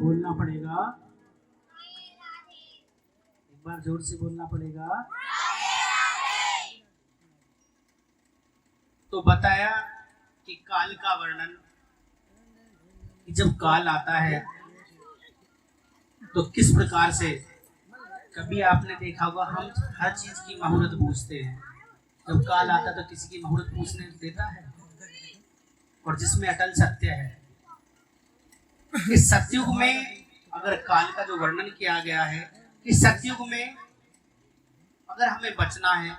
बोलना पड़ेगा, एक बार जोर से बोलना पड़ेगा। तो बताया कि काल का वर्णन, कि जब काल आता है तो किस प्रकार से, कभी आपने देखा होगा हम हर चीज की मुहूर्त पूछते हैं, जब काल आता तो किसी की मुहूर्त पूछने देता है, और जिसमें अटल सत्य है। इस सतयुग में अगर काल का जो वर्णन किया गया है, इस सतयुग में अगर हमें बचना है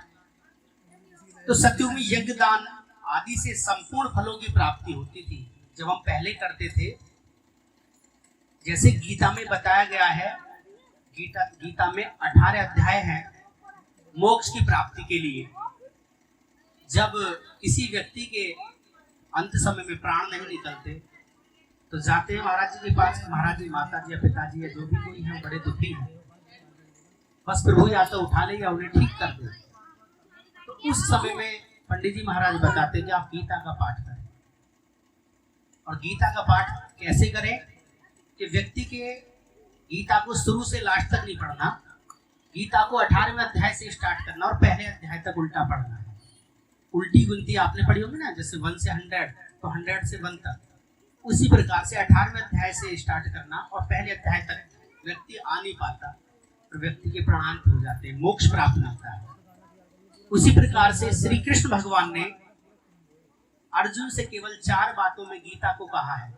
तो सतयुग में यज्ञ दान आदि से संपूर्ण फलों की प्राप्ति होती थी, जब हम पहले करते थे। जैसे गीता में बताया गया है, गीता में 18 अध्याय हैं मोक्ष की प्राप्ति के लिए। जब किसी व्यक्ति के अंत समय में प्राण नहीं निकलते तो जाते हैं महाराज जी के पास, महाराज जी, माता जी या पिताजी या जो भी कोई है बड़े दुखी हैं, बस प्रभु या तो उठा ले या उन्हें ठीक कर दे। तो उस समय में पंडित जी महाराज बताते हैं कि आप गीता का पाठ करें। और गीता का पाठ कैसे करें कि व्यक्ति के गीता को शुरू से लास्ट तक नहीं पढ़ना, गीता को 18वें अध्याय से स्टार्ट करना और पहले अध्याय तक उल्टा पढ़ना है। उल्टी गिनती आपने पढ़ी होगी ना, जैसे 1 से 100 तो 100 से 1 तक, उसी प्रकार से 18वें अध्याय से स्टार्ट करना और पहले अध्याय तक व्यक्ति आ नहीं पाता और व्यक्ति के प्राणांत हो जाते हैं, मोक्ष प्राप्त होता है। उसी प्रकार से श्री कृष्ण भगवान ने अर्जुन से केवल 4 बातों में गीता को कहा है।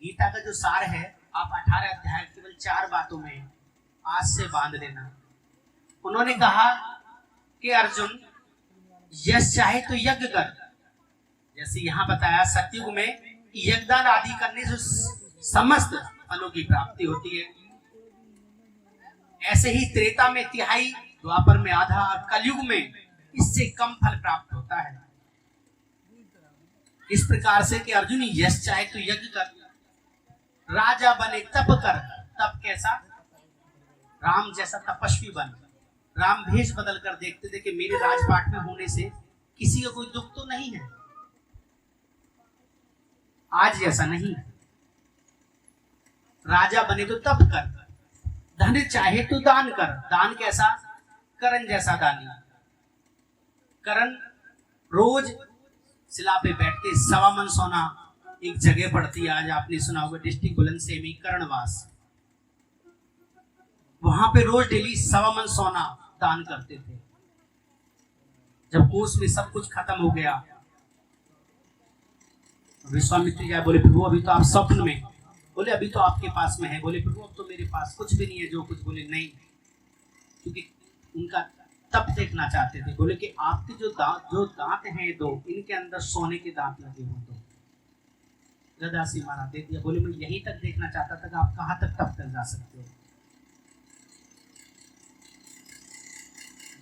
गीता का जो सार है आप 18 अध्याय केवल 4 बातों में आज से बांध लेना। उन्होंने कहा कि अर्जुन, यश चाहे तो यज्ञ कर। जैसे यहाँ बताया सतयुग में यज्ञदान आदि करने से समस्त फलों की प्राप्ति होती है, ऐसे ही त्रेता में तिहाई, द्वापर में आधा और कलयुग में इससे कम फल प्राप्त होता है। इस प्रकार से कि अर्जुन, यश चाहे तो यज्ञ कर, राजा बने तप कर। तप कैसा? राम जैसा तपस्वी बन। राम भेष बदल कर देखते थे कि मेरे राजपाट में होने से किसी का कोई दुख तो नहीं है। आज ऐसा नहीं, राजा बने तो तप कर, धन चाहे तो दान कर। दान कैसा? करण जैसा दानी। करण रोज शिला पे बैठ के 1.25 मन सोना एक जगह पड़ती है, आज आपने सुना होगा डिस्ट्रिक्ट बुलंदशहर करणवास, वहां पे रोज डेली 1.25 मन सोना दान करते थे। जब कोष में सब कुछ खत्म हो गया, विश्वामित्र जी बोले, प्रभु अभी तो आप स्वप्न में। बोले अभी तो आपके पास में है। बोले प्रभु अब तो मेरे पास कुछ भी नहीं है जो कुछ। बोले नहीं, क्योंकि उनका तप देखना चाहते थे। बोले कि आपके जो दांत हैं 2, इनके अंदर सोने के दांत लगे हो तो। गदा से मारा दे दिया। बोले मैं यहीं तक देखना चाहता था कि आप कहां तक तप कर जा सकते हो।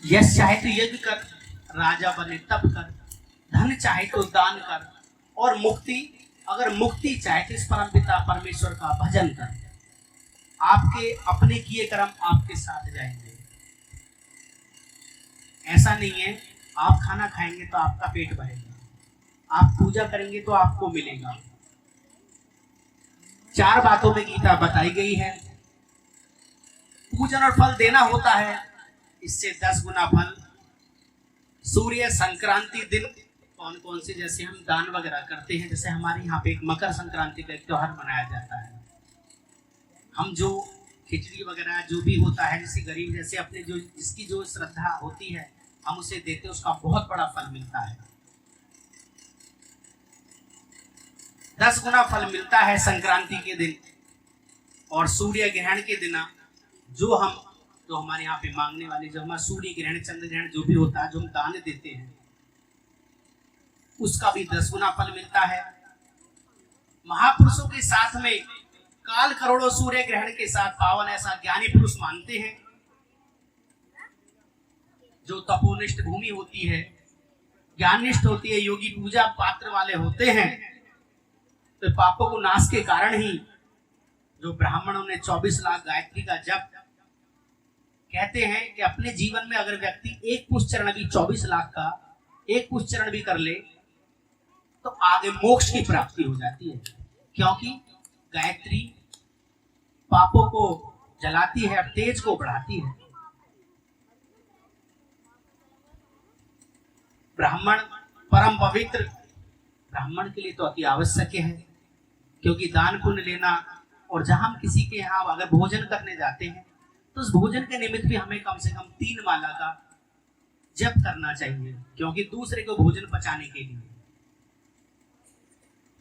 यश चाहे तो यज्ञ कर, राजा बने तप कर, धन चाहे तो दान कर, और मुक्ति, अगर मुक्ति चाहे तो इस परमपिता परमेश्वर का भजन कर। आपके अपने किए कर्म आपके साथ जाएंगे। ऐसा नहीं है आप खाना खाएंगे तो आपका पेट भरेगा, आप पूजा करेंगे तो आपको मिलेगा। 4 बातों में गीता बताई गई है। पूजन और फल देना होता है, इससे 10 गुना फल। सूर्य संक्रांति दिन कौन कौन से, जैसे हम दान वगैरह करते हैं, जैसे हमारे यहाँ पे एक मकर संक्रांति का एक त्योहार मनाया जाता है। हम जो खिचड़ी वगैरह जो भी होता है, जैसे गरीब, जैसे अपने जो जिसकी जो श्रद्धा होती है हम उसे देते हैं, उसका बहुत बड़ा फल मिलता है। 10 गुना फल मिलता है संक्रांति के दिन। और सूर्य ग्रहण के दिन जो हमारे यहाँ पे मांगने वाले, जो हमारा सूर्य ग्रहण, चंद्र ग्रहण जो भी होता है, जो हम दान देते हैं, उसका भी 10 गुना फल मिलता है। महापुरुषों के साथ में काल करोड़ों सूर्य ग्रहण के साथ पावन ऐसा ज्ञानी पुरुष मानते हैं। जो तपोनिष्ठ भूमि होती है, ज्ञाननिष्ठ होती है, योगी पूजा पात्र वाले होते हैं, तो पापों को नाश के कारण ही जो ब्राह्मणों ने 24 लाख गायत्री का जप, कहते हैं कि अपने जीवन में अगर व्यक्ति एक पुष्चरण भी 24 लाख का एक पुष्चरण भी कर ले तो आगे मोक्ष की प्राप्ति हो जाती है। क्योंकि गायत्री पापों को जलाती है और तेज को बढ़ाती है। ब्राह्मण परम पवित्र, ब्राह्मण के लिए तो अति आवश्यक है, क्योंकि दान पुण्य लेना, और जहां हम किसी के यहाँ अगर भोजन करने जाते हैं तो उस भोजन के निमित्त भी हमें कम से कम 3 माला का जप करना चाहिए, क्योंकि दूसरे को भोजन पचाने के लिए।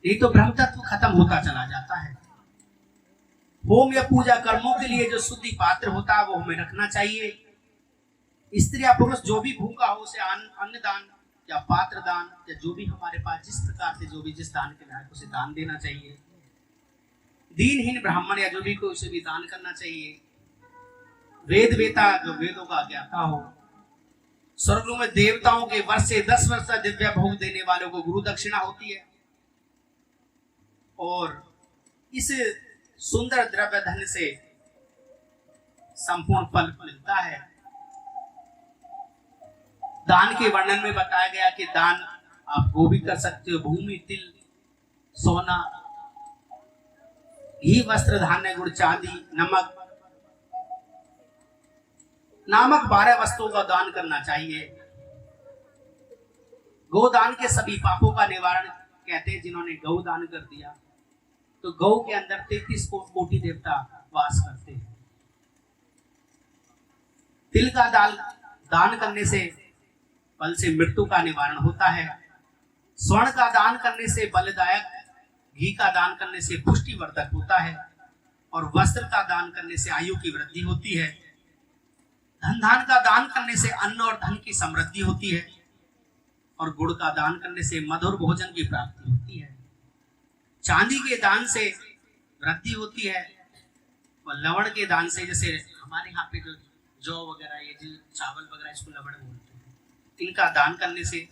नहीं तो ब्रह्म तत्व खत्म होता चला जाता है। होम या पूजा कर्मों के लिए जो शुद्धि पात्र होता है वो हमें रखना चाहिए। स्त्री या पुरुष जो भी भूखा हो उसे अन्न दान या पात्र दान या जो भी हमारे पास जिस प्रकार से जो भी जिस दान के लायक उसे दान देना चाहिए। दीनहीन ब्राह्मण या जो भी कोई उसे भी दान करना चाहिए। वेद वेता जो वेदों का ज्ञाता हो। स्वर्ग में देवताओं के वर्ष से 10 वर्ष का दिव्य भोग देने वालों को गुरु दक्षिणा होती है, और इस सुंदर द्रव्य धन से संपूर्ण फल मिलता है। दान के वर्णन में बताया गया कि दान आप वो भी कर सकते हो, भूमि, तिल, सोना, घी, वस्त्र, धान्य, गुड़, चांदी, नमक नामक 12 वस्तुओं का दान करना चाहिए। गोदान के सभी पापों का निवारण कहते हैं। जिन्होंने गौ दान कर दिया तो गौ के अंदर 33 कोटि देवता वास करते हैं। तिल का दान करने से बल से मृत्यु का निवारण होता है। स्वर्ण का दान करने से बलदायक, घी का दान करने से पुष्टिवर्धक होता है, और वस्त्र का दान करने से आयु की वृद्धि होती है। धन का दान करने से अन्न और धन की समृद्धि होती है, और गुड़ का दान करने से मधुर भोजन की प्राप्ति होती है। चांदी के दान से वृद्धि होती है, और लवण के दान से, जैसे हमारे यहाँ पे जो जौ वगैरह, ये जो चावल वगैरह, इसको लवण बोलते हैं, इनका दान करने से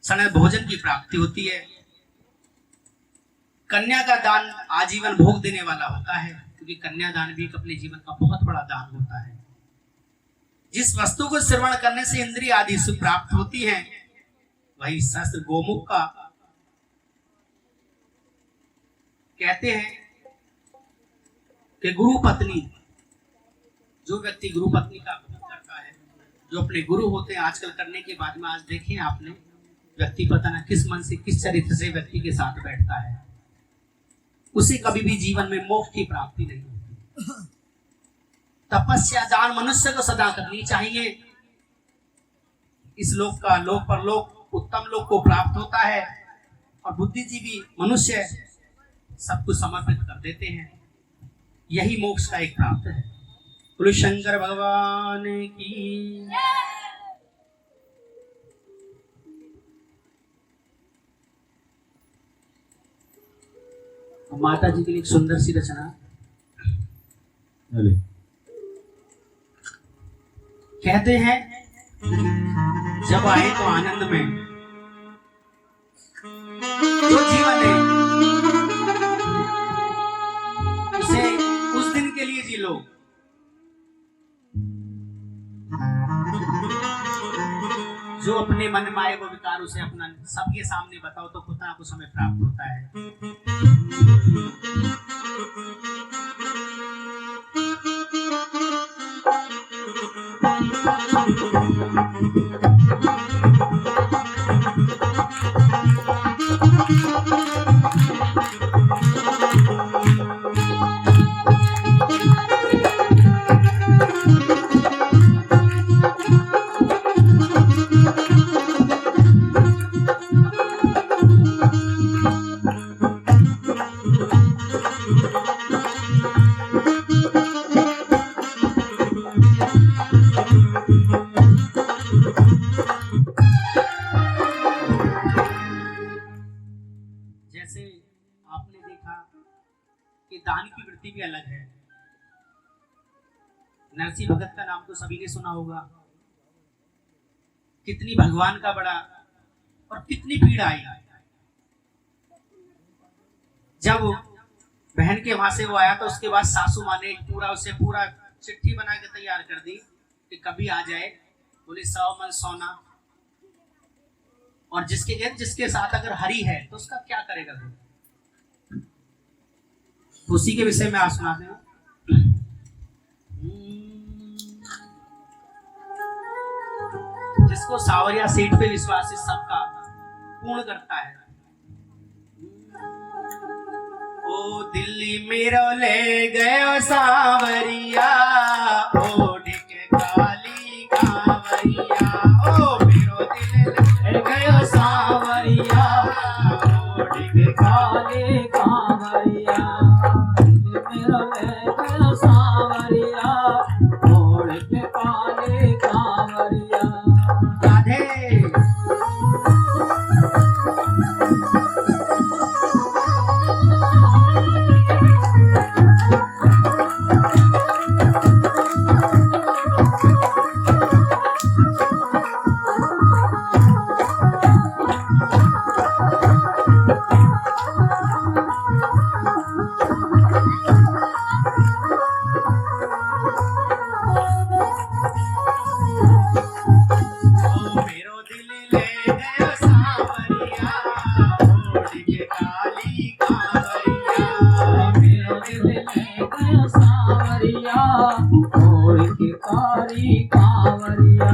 सने भोजन की प्राप्ति होती है। कन्या का दान आजीवन भोग देने वाला होता है, क्योंकि कन्यादान भी अपने जीवन का बहुत बड़ा दान होता है। जिस वस्तु को श्रवण करने से इंद्रिय आदि सुख प्राप्त होती है, वही शास्त्र गोमुख का कहते हैं कि गुरु पत्नी, जो व्यक्ति गुरु पत्नी का भोग करता है, जो अपने गुरु होते हैं, आजकल करने के बाद में आज देखें आपने, व्यक्ति पता ना किस मन से किस चरित्र से व्यक्ति के साथ बैठता है, उसे कभी भी जीवन में मोक्ष की प्राप्ति नहीं होती। तपस्या दान मनुष्य को सदा करनी चाहिए। इस लोक का लोक परलोक उत्तम लोक को प्राप्त होता है, और बुद्धिजीवी मनुष्य सब कुछ समर्पित कर देते हैं। यही मोक्ष का एक प्राप्त है। बोलो शंकर भगवान की। माता जी के लिए एक सुंदर सी रचना। कहते हैं जब आए तो आनंद में, जो जीवन है उसे उस दिन के लिए जी लो। जो अपने मन में आए वो विकार उसे अपना सबके सामने बताओ, तो कुछ ना कुछ हमें प्राप्त होता है। जैसे आपने देखा कि दान की वृत्ति भी अलग है। नरसिंह भगत का नाम तो सभी ने सुना होगा। कितनी भगवान का बड़ा और कितनी पीड़ा आई। जब बहन के वहां से वो आया तो उसके बाद सासू माँ ने उसे पूरा चिट्ठी बना के तैयार कर दी कि कभी आ जाए। बोले 100 मन सोना, और जिसके साथ अगर हरि है तो उसका क्या करेगा। उसी के विषय में आप सुनाते हैं। जिसको सावरिया सेठ पे विश्वास है सबका पूर्ण करता है। ओ दिल्ली मेरो ले गयो सावरिया, ओढ़ के काली कांवरिया। ओ मेरो दिल ले गयो सावरिया, ओढ़ के काली कांवरिया। मेरो ले गयो सावरिया, ओढ़ के काली कांवरिया। राधे ओढ़ के काली कांवरिया।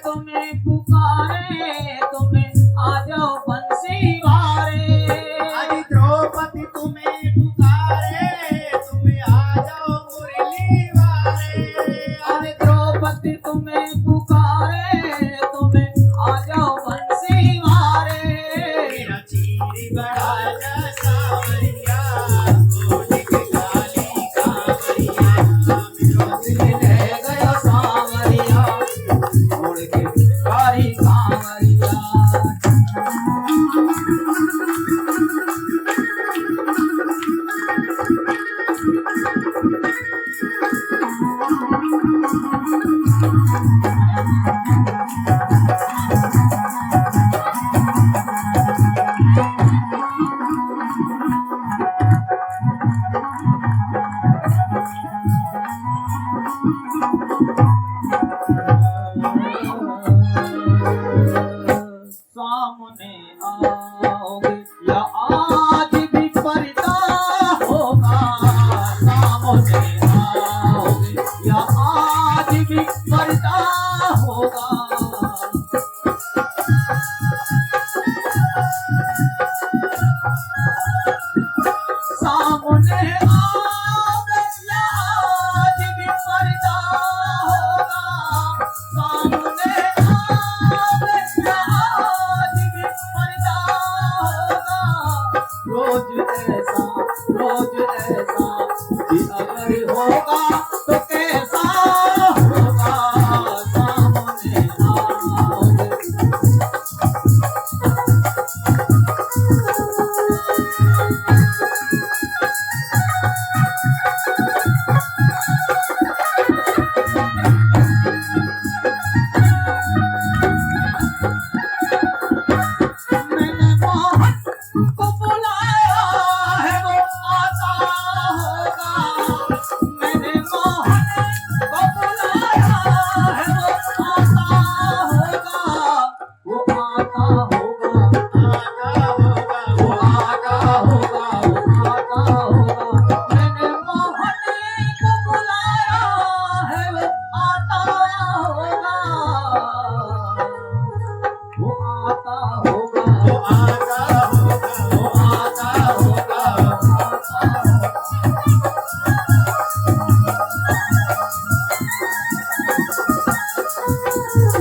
तुम्हें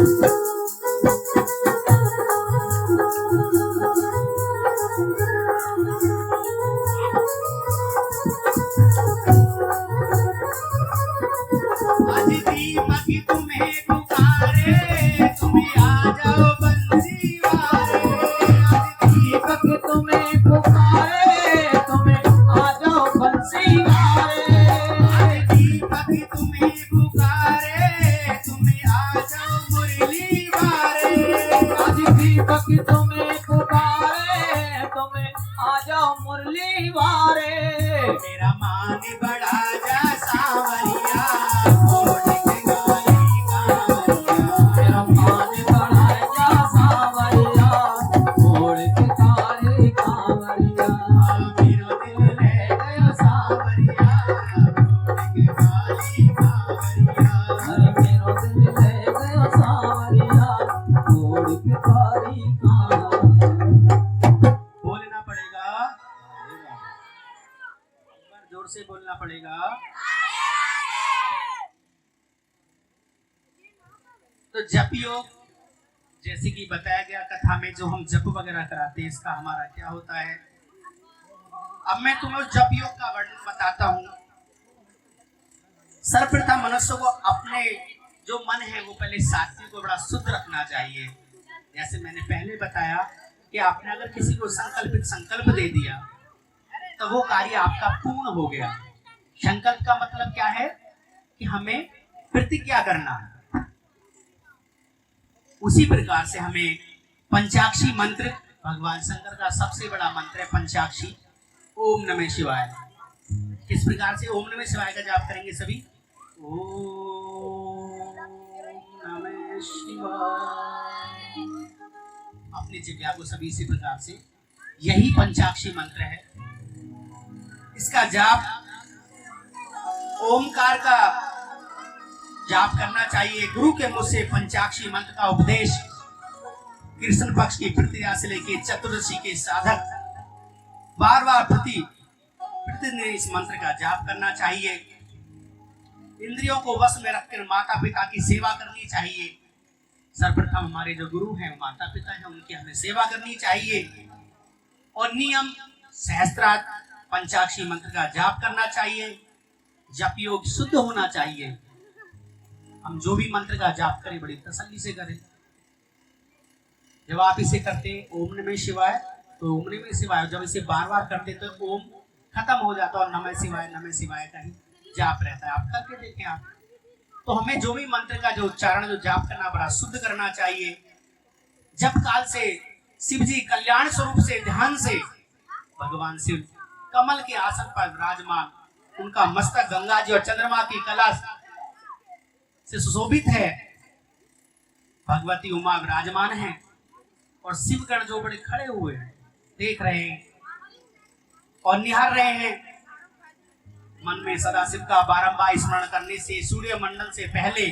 आज दीपक तुम्हें पुकारे, तुम्हें आ जाओ बंसी वारे। आज दीपक तुम्हें पुकारे, तुम्हें आ जाओ बंसी वारे। दीपक तुम्हें पुकारे, तुम्हें आ जाओ मुरली वारे। आज दीपक तुम्हें पुकारे, तुम्हें आ जाओ मुरली वारे। मेरा मान बड़ा जा सांवरिया, ओढ़ के गाली कांवरिया। मेरा मान बड़ा जा सांवरिया, ओढ़ के काले कांवरिया। मेरो दिल ले गया सांवरिया, ओढ़ के गाली कांवरिया। अरे मेरो दिल ले गया सांवरिया, ओढ़ के काली कांवरिया। बोलना पड़ेगा, एक बार जोर से बोलना पड़ेगा। तो जप योग, जैसे कि बताया गया कथा में, जो हम जप वगैरह कराते हैं, इसका हमारा क्या होता है। अब मैं तुम्हें उस जप योग का वर्णन बताता हूँ। सर्वप्रथम मनुष्य को अपने जो मन है वो पहले सात्विक को बड़ा शुद्ध रखना चाहिए। जैसे मैंने पहले बताया कि आपने अगर किसी को संकल्प दे दिया तो वो कार्य आपका पूर्ण हो गया। संकल्प का मतलब क्या है कि हमें प्रतिज्ञा करना है। उसी प्रकार से हमें पंचाक्षी मंत्र, भगवान शंकर का सबसे बड़ा मंत्र है पंचाक्षी, ओम नमः शिवाय। किस प्रकार से ओम नमः शिवाय का जाप करेंगे सभी? ओम नमः शिवाय। अपनी जिज्ञा को सभी इसी प्रकार से, यही पंचाक्षी मंत्र है। इसका जाप ओमकार का जाप करना चाहिए। गुरु के मुख से पंचाक्षी मंत्र का उपदेश कृष्ण पक्ष की तृतीया से लेकर चतुर्दशी के साधक बार बार प्रतिदिन इस मंत्र का जाप करना चाहिए। इंद्रियों को वश में रखकर माता पिता की सेवा करनी चाहिए। सर्वप्रथम हमारे जो गुरु हैं माता पिता हैं, उनकी हमें सेवा करनी चाहिए। और नियम सहस्त्रार्थ पंचाक्षी मंत्र का जाप करना चाहिए। जप योग शुद्ध होना चाहिए। हम जो भी मंत्र का जाप करें बड़ी तसल्ली से करें। जब आप इसे करते हैं ओम नमः शिवाय, तो ओम नमः शिवाय, जब इसे बार बार करते तो ओम खत्म हो जाता और नमः शिवाय का ही जाप रहता है। आप करके देखें आप। तो हमें जो भी मंत्र का जो उच्चारण, जो जाप करना, बड़ा शुद्ध करना चाहिए। जप काल से शिव जी कल्याण स्वरूप से ध्यान से भगवान शिव कमल के आसन पर विराजमान, उनका मस्तक गंगा जी और चंद्रमा की कला से सुशोभित है। भगवती उमा विराजमान है और शिवगण जो बड़े खड़े हुए हैं, देख रहे हैं और निहार रहे हैं। मन में सदाशिव का बारंबार स्मरण करने से सूर्य मंडल से पहले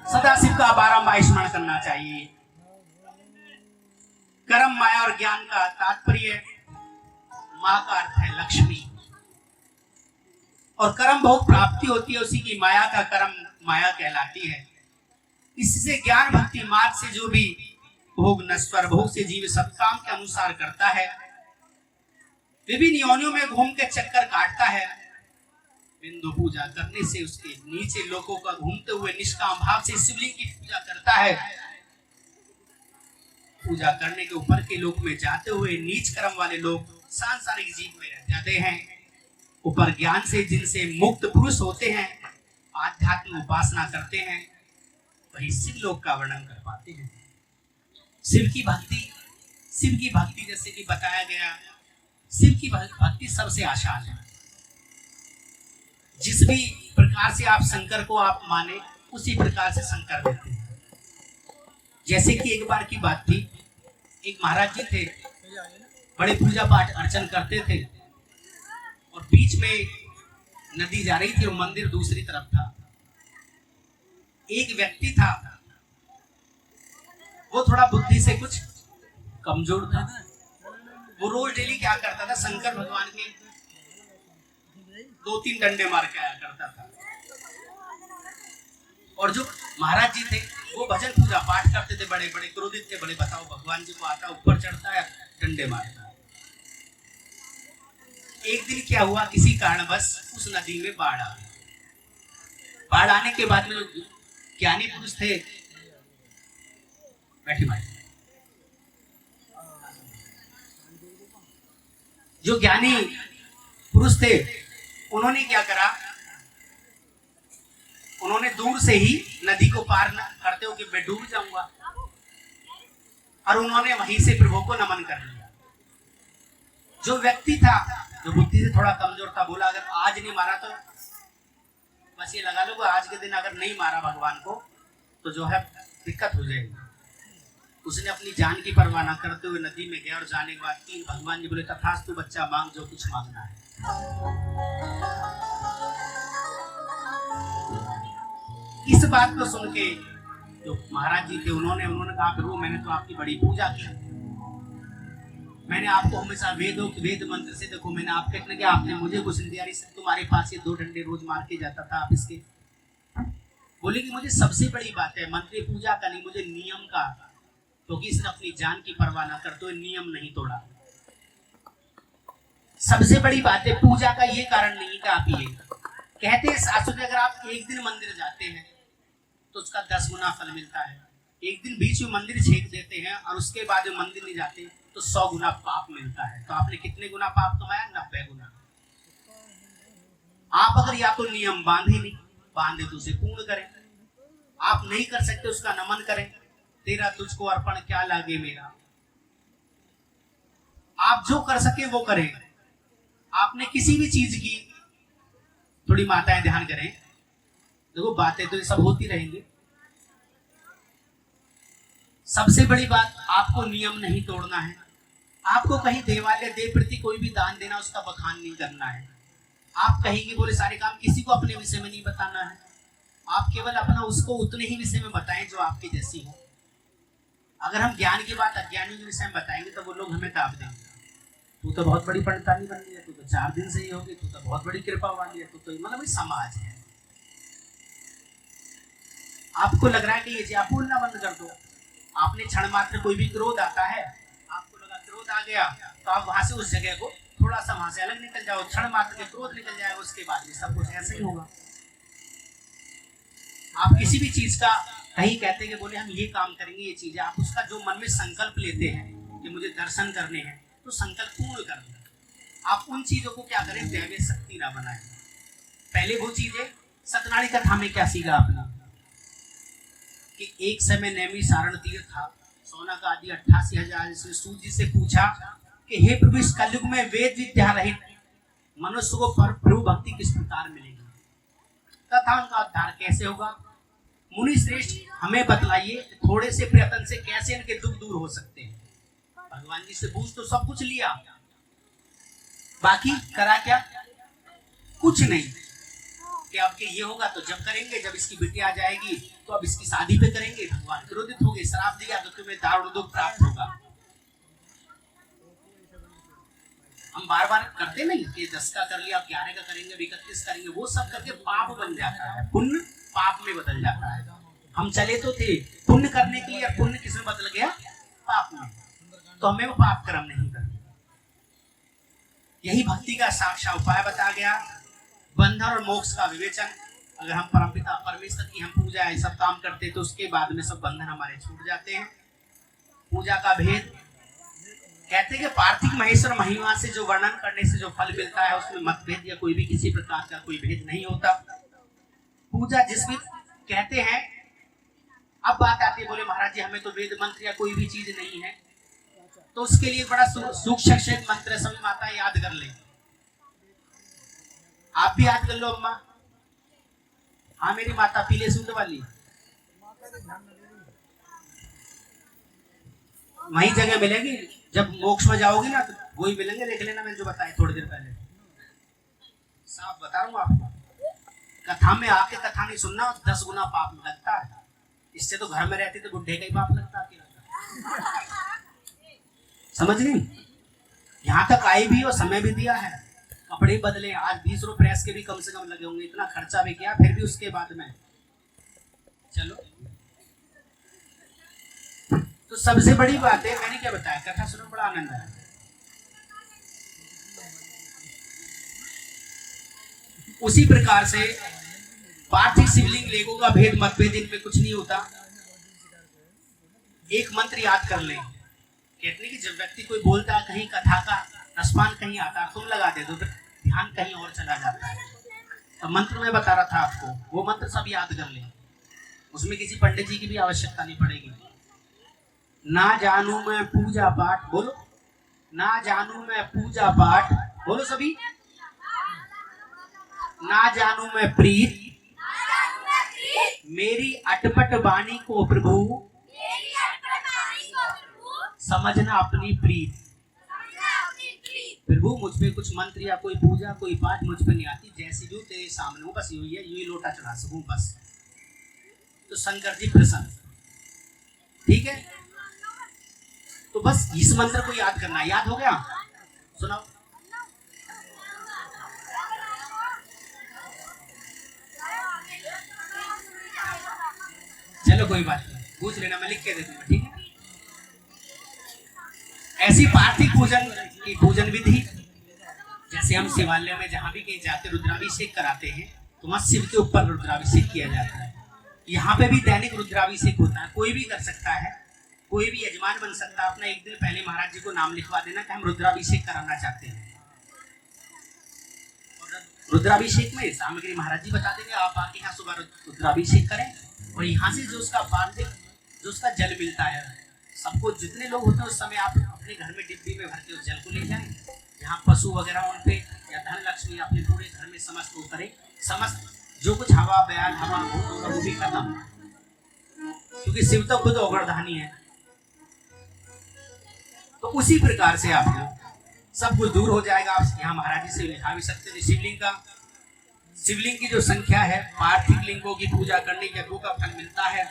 सदाशिव का बारंबार स्मरण करना चाहिए। कर्म, माया और ज्ञान का तात्पर्य, माँ का अर्थ है लक्ष्मी, और कर्म भोग प्राप्ति होती है, उसी की माया का कर्म माया कहलाती है। इससे ज्ञान भक्ति मार्ग से जो भी भोग नश्वर भोग से जीव सत्काम के अनुसार करता है, विभिन्न योनियों में घूम के चक्कर काटता है। बिंदु पूजा करने से उसके नीचे लोगों का घूमते हुए निष्काम भाव से शिवलिंग की पूजा करता है। पूजा करने के ऊपर के लोक में जाते हुए नीच कर्म वाले लोग सांसारिक जीव में रह जाते हैं। ऊपर ज्ञान से जिनसे मुक्त पुरुष होते हैं, आध्यात्मिक उपासना करते हैं, वही शिव लोक का वर्णन कर पाते हैं। शिव की भक्ति जैसे कि बताया गया, शिव की भक्ति सबसे आसान है। जिस भी प्रकार से आप शंकर को आप माने, उसी प्रकार से शंकर देते हैं। जैसे कि एक बार की बात थी, एक महाराज जी थे, बड़े पूजा पाठ अर्चन करते थे और बीच में नदी जा रही थी और मंदिर दूसरी तरफ था। एक व्यक्ति था, वो थोड़ा बुद्धि से कुछ कमजोर था। वो रोज डेली क्या करता था, शंकर भगवान के 2-3 डंडे मार के आया करता था। और जो महाराज जी थे वो भजन पूजा पाठ करते थे, बड़े बड़े क्रोधित थे, बड़े बताओ भगवान जी को आता ऊपर चढ़ता है डंडे मारता है। एक दिन क्या हुआ, किसी कारणवश उस नदी में बाढ़ आ गई। बाढ़ आने के बाद में जो ज्ञानी पुरुष थे, बैठे भाई, जो ज्ञानी पुरुष थे उन्होंने क्या करा, उन्होंने दूर से ही नदी को पार न करते हो कि मैं डूब जाऊंगा, और उन्होंने वहीं से प्रभु को नमन कर लिया। जो व्यक्ति था जो बुद्धि से थोड़ा कमजोर था, बोला अगर आज नहीं मारा तो बस ये लगा लो आज के दिन अगर नहीं मारा भगवान को तो जो है दिक्कत हो जाएगी। उसने अपनी जान की परवाह न करते हुए नदी में गया और जाने के बाद तीन भगवान जी बोले तथास्तु बच्चा मांग जो कुछ मांगना है। इस बात को सुन के जो महाराज जी थे उन्होंने कहा प्रभु मैंने तो आपकी बड़ी पूजा की, मैंने आपको हमेशा वेद मंत्र से देखो, मैंने आप कहने के आपने मुझे कुछ नहीं दिया, तुम्हारे पास ये 2 डंडे रोज मार के जाता था आप इसके। बोले कि मुझे सबसे बड़ी बात है मंत्री पूजा का नहीं, मुझे नियम का, क्योंकि इसने अपनी जान की परवाह न करते हुए नियम नहीं तोड़ा। सबसे बड़ी बात है पूजा का ये कारण नहीं कि आप ये कहते हैं शास्त्र में अगर आप एक दिन मंदिर जाते हैं तो उसका 10 गुना फल मिलता है, एक दिन बीच में मंदिर छेक देते हैं और उसके बाद में मंदिर नहीं जाते तो 100 गुना पाप मिलता है। तो आपने कितने गुना पाप कमाया? 90 गुना। आप अगर या तो नियम बांधे तो उसे पूर्ण करें, आप नहीं कर सकते उसका नमन करें, तेरा तुझको अर्पण क्या लागे मेरा। आप जो कर सके वो करें। आपने किसी भी चीज की, थोड़ी माताएं ध्यान करें, देखो बातें तो ये सब होती रहेंगी, सबसे बड़ी बात आपको नियम नहीं तोड़ना है। आपको कहीं देवालय देव प्रति कोई भी दान देना उसका बखान नहीं करना है। आप कहेंगे बोले सारे काम किसी को अपने विषय में नहीं बताना है, आप केवल अपना उसको उतने ही विषय में बताएं जो आपके जैसी हो। अगर हम ज्ञान की बात अज्ञानी के विषय में बताएंगे तो वो लोग हमें दाब देंगे, तू तो बहुत बड़ी पंडितानी बन गई है, तू तो 4 दिन से ही होगी, तू तो बहुत बड़ी कृपा वाली है, तू तो मतलब समाज है। आपको लग रहा है कि ये आप बोलना बंद कर दो। आपने क्षण मात्र कोई भी क्रोध आता है, आपको लगा क्रोध आ गया तो आप वहां से उस जगह को थोड़ा सा वहां से अलग निकल जाओ, क्षण मात्र के क्रोध निकल जाएगा, उसके बाद ये सब कुछ ऐसे ही होगा। आप किसी भी चीज का कहीं कहते हैं कि बोले हम ये काम करेंगे, ये चीज है, आप उसका जो मन में संकल्प लेते हैं कि मुझे दर्शन करने हैं तो संकल्प पूर्ण कर दो। आप उन चीजों को क्या करें, दैवीय शक्ति ना बनाए। पहले वो चीजें सतनाड़ी कथा में क्या सीखा आपने कि एक समय नेमी सारण तीर्थ था, सोना का आदि 88,000 से सूत जी से पूछा कि हे प्रभु इस कलयुग में वेद विद्या रहित मनुष्य को प्रभु भक्ति किस प्रकार मिलेगी तथा उनका उद्धार कैसे होगा। मुनि श्रेष्ठ हमें बतलाइए थोड़े से प्रयत्न से कैसे इनके दुख दूर हो सकते हैं। भगवान जी से पूछ तो सब कुछ लिया, बाकी करा क्या? कुछ नहीं। कि अब ये होगा तो जब करेंगे, जब इसकी बिटिया आ जाएगी तो अब इसकी शादी पे करेंगे, भगवान क्रोधित हो गए, श्राप दिया तो तुम्हें दारुण दुख प्राप्त होगा। हम बार बार करते नहीं कि 10 का कर लिया, 11 का करेंगे, 31 करेंगे, वो सब करके पाप बन जाता है, पुण्य पाप में बदल जाता है। हम चले तो थे पुण्य करने के लिए, पुण्य किसमें बदल गया? पाप में। तो हमें वो पाप कर्म नहीं करना। यही भक्ति का साक्षात उपाय बता गया, बंधन और मोक्ष का विवेचन। अगर हम परमपिता परमेश्वर की हम पूजा ये सब काम करते तो उसके बाद में सब बंधन हमारे छूट जाते हैं। पूजा का भेद कहते हैं कि पार्थिव महेश्वर महिमा से जो वर्णन करने से जो फल मिलता है उसमें मतभेद या कोई भी किसी प्रकार का कोई भेद नहीं होता। पूजा जिसमें कहते हैं, अब बात आती है बोले महाराज जी हमें तो वेद मंत्र या कोई भी चीज नहीं है, तो उसके लिए बड़ा सूक्ष्म मंत्र सभी माता याद कर ले। आप भी याद कर लो अम्मा। हाँ मेरी माता पीले सूट वाली, वही जगह मिलेगी जब मोक्ष में जाओगी ना, तो वही मिलेंगे, देख लेना मैंने जो बताया थोड़ी देर पहले, साफ बता रहा हूँ आपको। कथा में आके कथा नहीं सुनना, 10 गुना पाप लगता है। इससे तो घर में रहती तो बुढ़े का ही पाप लगता। समझ नहीं? यहाँ तक आई भी और समय भी दिया है, कपड़े बदले, आज 20 रुपए प्रेस के भी कम से कम लगे होंगे, इतना खर्चा भी किया, फिर भी उसके बाद में चलो, तो सबसे बड़ी बात है, मैंने क्या बताया, कथा सुनो बड़ा आनंद आया। उसी प्रकार से पार्थिव शिवलिंग लिंगों का भेद मतभेद इनमें कुछ नहीं होता। एक मंत्र याद कर लें, कहते हैं कि जब व्यक्ति कोई बोलता है कहीं कथा का रसपान कहीं आता है, तुम लगा दे दो तो ध्यान कहीं और चला जाता है। तो मंत्र में बता रहा था आपको, वो मंत्र सब याद कर लें, उसमें किसी पंडित जी की भी आवश्यकता नहीं पड़ेगी। ना जानू मैं पूजा पाठ, बोलो, ना जानू मैं पूजा पाठ, बोलो सभी, ना जानू मैं प्रीत, मेरी अटपट वाणी को प्रभु समझना अपनी प्रीत। प्रभु मुझ पे कुछ मंत्र या कोई पूजा कोई पाठ मुझ पे नहीं आती, जैसी जो तेरे सामने हूँ बस यही है, यही लोटा चढ़ा सकूं बस। तो शंकर जी प्रसन्न, ठीक है। तो बस इस मंत्र को याद करना, याद हो गया, सुनाओ। चलो कोई बात नहीं, पूछ लेना, मैं लिख के दे दूंगा, ठीक है। ऐसी पार्थिव पूजन की पूजन विधि, जैसे हम शिवालय में जहां भी कहीं जाते रुद्राभिषेक कराते हैं, तो वहां शिव के ऊपर रुद्राभिषेक किया जाता है। यहाँ पे भी दैनिक रुद्राभिषेक होता है, कोई भी कर सकता है, कोई भी यजमान बन सकता है। अपना एक दिन पहले महाराज जी को नाम लिखवा देना कि हम रुद्राभिषेक कराना चाहते हैं। रुद्राभिषेक में सामग्री महाराज जी बता देंगे, आप आके यहाँ सुबह रुद्राभिषेक करें और यहाँ से जो उसका पार्थिव जो उसका जल मिलता है, सबको जितने लोग होते हैं उस समय आप अपने घर में डिब्बी में भर के उस जल को ले जाएं, जहाँ पशु वगैरह उन पे या धन लक्ष्मी अपने पूरे घर में समस्त वो करें, समस्त जो कुछ हवा बयान हवा भूत होगा वो भी खत्म, क्योंकि शिव तो खुद अवगढ़धानी है। तो उसी प्रकार से आपको सब कुछ दूर हो जाएगा। आप यहाँ महाराज जी से लिखा भी सकते हैं। शिवलिंग की जो संख्या है, पार्थिव लिंगों की पूजा करने के यज्ञों का फल मिलता है।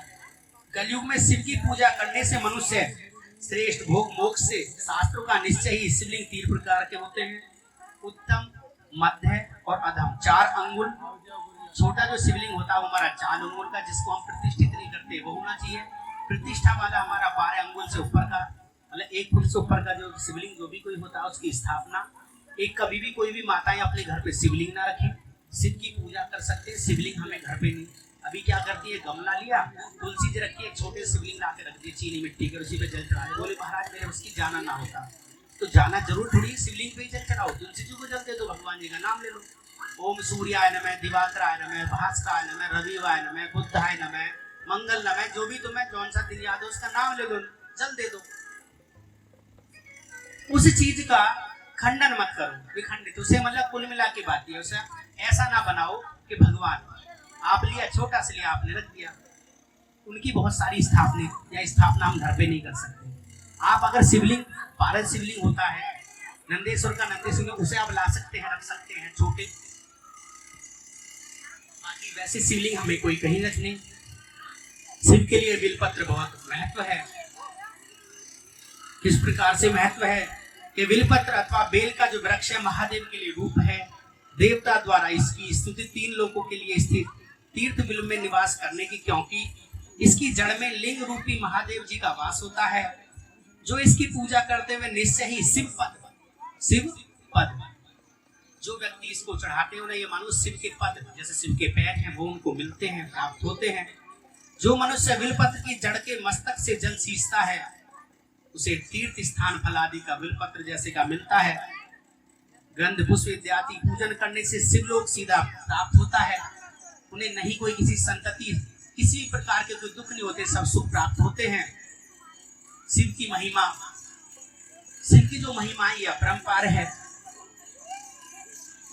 कलयुग में शिव की पूजा करने से मनुष्य श्रेष्ठ भोग मोक्ष से शास्त्रों का निश्चय ही। शिवलिंग 3 प्रकार के होते हैं, उत्तम, मध्य और अधम। 4 अंगुल छोटा जो शिवलिंग होता है वो हमारा 4 अंगुल का, जिसको हम प्रतिष्ठित नहीं करते, वो होना चाहिए। प्रतिष्ठा वाला हमारा 12 अंगुल से ऊपर का, मतलब 1 फुट से ऊपर का जो शिवलिंग जो भी कोई होता है उसकी स्थापना। एक कभी भी कोई भी माताएं अपने घर पे शिवलिंग ना रखें, शिव की पूजा कर सकते हैं, शिवलिंग हमें घर पे नहीं। अभी क्या करती है, गमला लिया, तुलसी जी रखी, एक छोटे शिवलिंग ला के रख दिए चीनी मिट्टी के, उसी पे जल चढ़ा दे। बोले महाराज मेरे उसकी जाना ना होता, तो जाना जरूर थोड़ी, शिवलिंग पे ही जल चढ़ाओ, तुलसी जी को जल दे दो, भगवान जी का नाम ले लो। ओम सूर्याय नमः, दिवाकराय नमः, भास्कराय नमः, रविवाय नमः, बुद्धाय नमः, मंगल नमः, जो भी तुम्हें जौन सा दिन याद हो उसका नाम ले लो, जल दे दो। उस चीज का खंडन मत करो, विखंडित, उसे मतलब कुल मिला के बात है, उसे ऐसा ना बनाओ कि भगवान आप लिया छोटा से लिया आपने रख दिया। उनकी बहुत सारी स्थापना हम घर पे नहीं कर सकते। आप अगर शिवलिंग, पारद शिवलिंग होता है नंदेश्वर का, नंदेश्वर उसे आप ला सकते हैं, रख सकते हैं छोटे, बाकी वैसे शिवलिंग हमें कोई कहीं रखने। शिव के लिए बिलपत्र बहुत महत्व है। किस प्रकार से महत्व है कि बिलपत्र अथवा बेल का जो वृक्ष है महादेव के लिए रूप है। देवता द्वारा इसकी स्तुति 3 लोकों के लिए स्थित तीर्थ बिल में निवास करने की, क्योंकि इसकी जड़ में लिंग रूपी महादेव जी का वास होता है, जो इसकी पूजा करते हुए निश्चय ही शिव पद जो व्यक्ति इसको चढ़ाते हैं उन्हें ये मानो शिव के पद, जैसे शिव के पैर हैं वो उनको मिलते हैं, प्राप्त होते हैं। जो मनुष्य बिलपत्र की जड़ के मस्तक से जल सींचता है उसे तीर्थ स्थान फल आदि का बिलपत्र जैसे का मिलता है। गंध पुष्प इत्यादि पूजन करने से शिवलोक सीधा प्राप्त होता है। उन्हें नहीं कोई किसी संतति किसी प्रकार के कोई दुख नहीं होते, सब सुख प्राप्त होते हैं। शिव की महिमा, शिव की जो महिमा है ये अपरंपार है,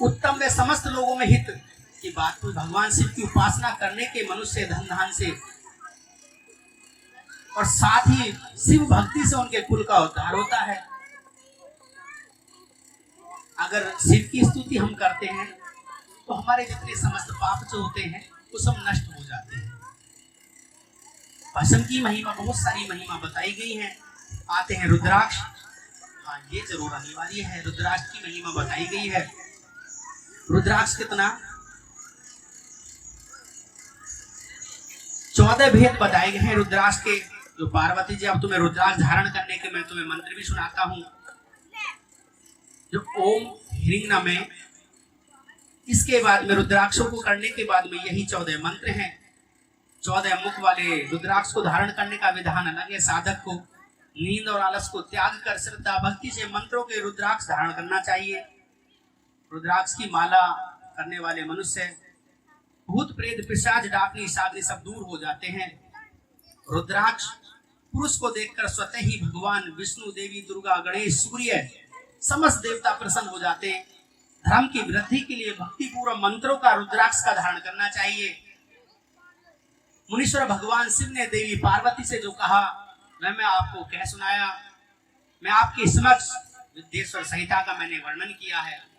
उत्तम व समस्त लोगों में हित की बात। कोई भगवान शिव की उपासना करने के मनुष्य धन धान से और साथ ही शिव भक्ति से उनके कुल का उद्धार होता है। अगर शिव की स्तुति हम करते हैं तो हमारे जितने समस्त पाप जो होते हैं वो सब नष्ट हो जाते हैं। भस्म की महिमा, बहुत सारी महिमा बताई गई है। आते हैं रुद्राक्ष, हाँ ये जरूर अनिवार्य है, रुद्राक्ष की महिमा बताई गई है। रुद्राक्ष कितना 14 भेद बताए गए हैं रुद्राक्ष के। जो पार्वती जी, अब तुम्हें रुद्राक्ष धारण करने के मैं तुम्हें मंत्र भी सुनाता हूं। जो ओम ह्रीं नमः, इसके बाद में रुद्राक्षों को करने के बाद में यही 14 मंत्र हैं। 14 मुख वाले रुद्राक्ष को धारण करने का विधान अलग है। साधक को नींद और आलस को त्याग कर श्रद्धा भक्ति से मंत्रों के रुद्राक्ष धारण करना चाहिए। रुद्राक्ष की माला करने वाले मनुष्य भूत प्रेत पिशाच डाकनी सागनी सब दूर हो जाते हैं। रुद्राक्ष पुरुष को देखकर स्वतः ही भगवान विष्णु, देवी दुर्गा, गणेश, सूर्य समस्त देवता प्रसन्न हो जाते हैं। धर्म की वृद्धि के लिए भक्ति पूर्व मंत्रों का रुद्राक्ष का धारण करना चाहिए। मुनीश्वर भगवान शिव ने देवी पार्वती से जो कहा वह मैं आपको कह सुनाया। मैं आपके समक्ष विद्येश्वर संहिता का मैंने वर्णन किया है।